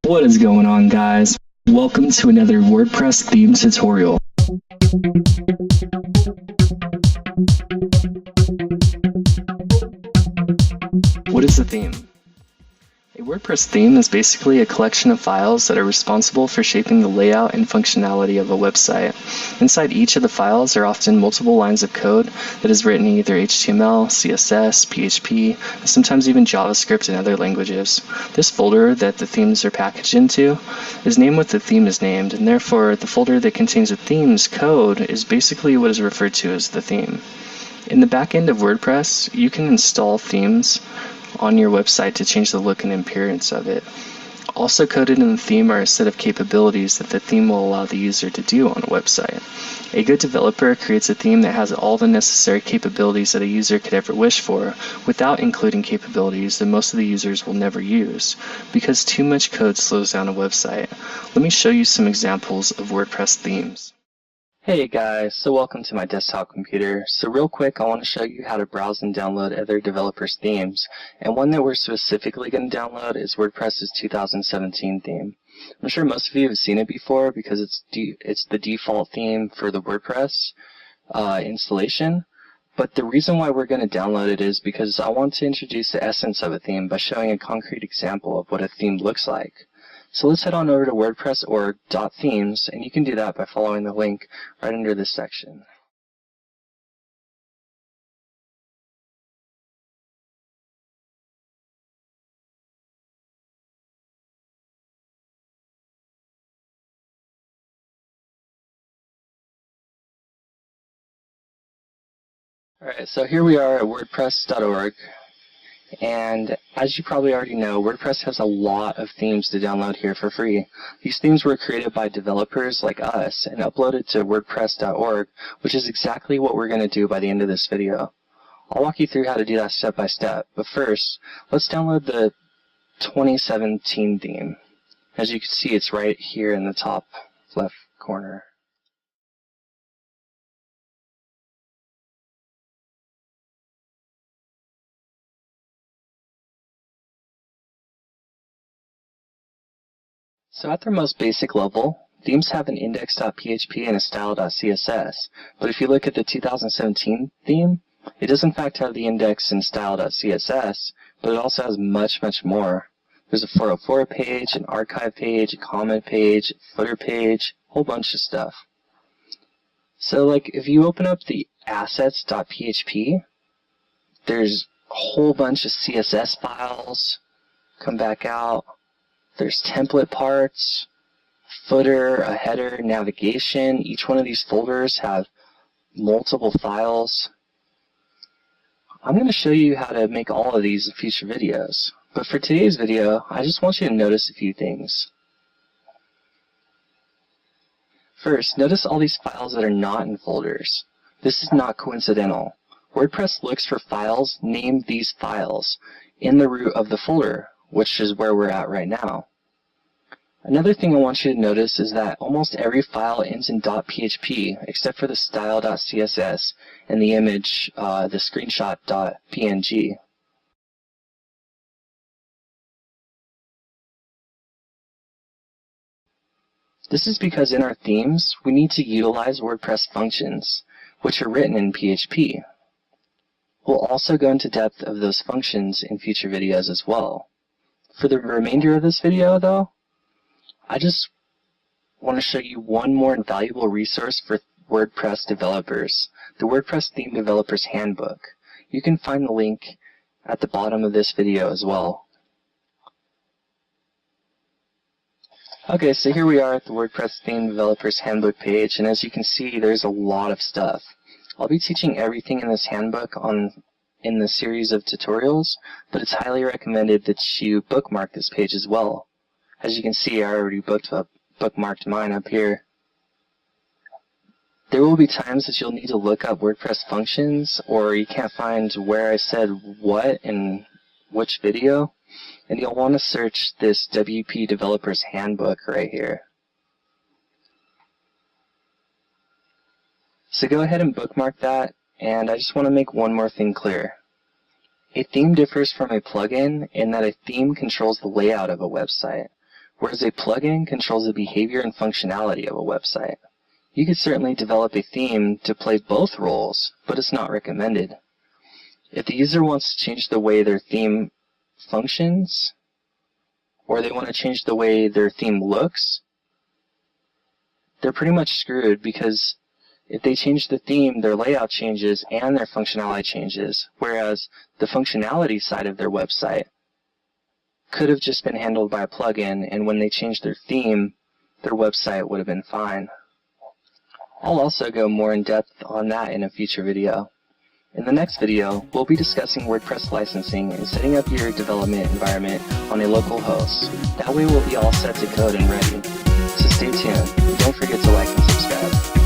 What is going on, guys? Welcome to another WordPress theme tutorial. What is a theme? A WordPress theme is basically a collection of files that are responsible for shaping the layout and functionality of a website. Inside each of the files are often multiple lines of code that is written in either HTML, CSS, PHP, and sometimes even JavaScript and other languages. This folder that the themes are packaged into is named what the theme is named, and therefore the folder that contains the theme's code is basically what is referred to as the theme. In the back end of WordPress, you can install themes on your website to change the look and appearance of it. Also coded in the theme are a set of capabilities that the theme will allow the user to do on a website. A good developer creates a theme that has all the necessary capabilities that a user could ever wish for, without including capabilities that most of the users will never use, because too much code slows down a website. Let me show you some examples of WordPress themes. Hey guys, so welcome to my desktop computer. So real quick, I want to show you how to browse and download other developers' themes. And one that we're specifically going to download is WordPress's 2017 theme. I'm sure most of you have seen it before because it's the default theme for the WordPress installation. But the reason why we're going to download it is because I want to introduce the essence of a theme by showing a concrete example of what a theme looks like. So let's head on over to wordpress.org.themes, and you can do that by following the link right under this section. Alright, so here we are at wordpress.org. And as you probably already know, WordPress has a lot of themes to download here for free. These themes were created by developers like us and uploaded to wordpress.org, which is exactly what we're going to do by the end of this video. I'll walk you through how to do that step by step, but first, let's download the 2017 theme. As you can see, it's right here in the top left corner. So at their most basic level, themes have an index.php and a style.css. But if you look at the 2017 theme, it does in fact have the index and style.css, but it also has much, much more. There's a 404 page, an archive page, a comment page, a footer page, a whole bunch of stuff. So like if you open up the assets.php, there's a whole bunch of CSS files. Come back out. There's template parts, footer, a header, navigation. Each one of these folders have multiple files. I'm going to show you how to make all of these in future videos. But for today's video, I just want you to notice a few things. First, notice all these files that are not in folders. This is not coincidental. WordPress looks for files named these files in the root of the folder, which is where we're at right now. Another thing I want you to notice is that almost every file ends in .php except for the style.css and the image, the screenshot.png. This is because in our themes, we need to utilize WordPress functions, which are written in PHP. We'll also go into depth of those functions in future videos as well. For the remainder of this video, though, I just want to show you one more valuable resource for WordPress developers, the WordPress Theme Developers Handbook. You can find the link at the bottom of this video as well. Okay, so here we are at the WordPress Theme Developers Handbook page, and as you can see, there's a lot of stuff. I'll be teaching everything in this handbook in the series of tutorials, but it's highly recommended that you bookmark this page as well. As you can see, I already bookmarked mine up here. There will be times that you'll need to look up WordPress functions, or you can't find where I said what in which video, and you'll want to search this WP Developers Handbook right here. So go ahead and bookmark that, and I just want to make one more thing clear. A theme differs from a plugin in that a theme controls the layout of a website, whereas a plugin controls the behavior and functionality of a website. You could certainly develop a theme to play both roles, but it's not recommended. If the user wants to change the way their theme functions, or they want to change the way their theme looks, they're pretty much screwed, because if they change the theme, their layout changes and their functionality changes, whereas the functionality side of their website could have just been handled by a plugin, and when they changed their theme, their website would have been fine. I'll also go more in depth on that in a future video. In the next video, we'll be discussing WordPress licensing and setting up your development environment on a local host. That way we'll be all set to code and ready. So stay tuned, and don't forget to like and subscribe.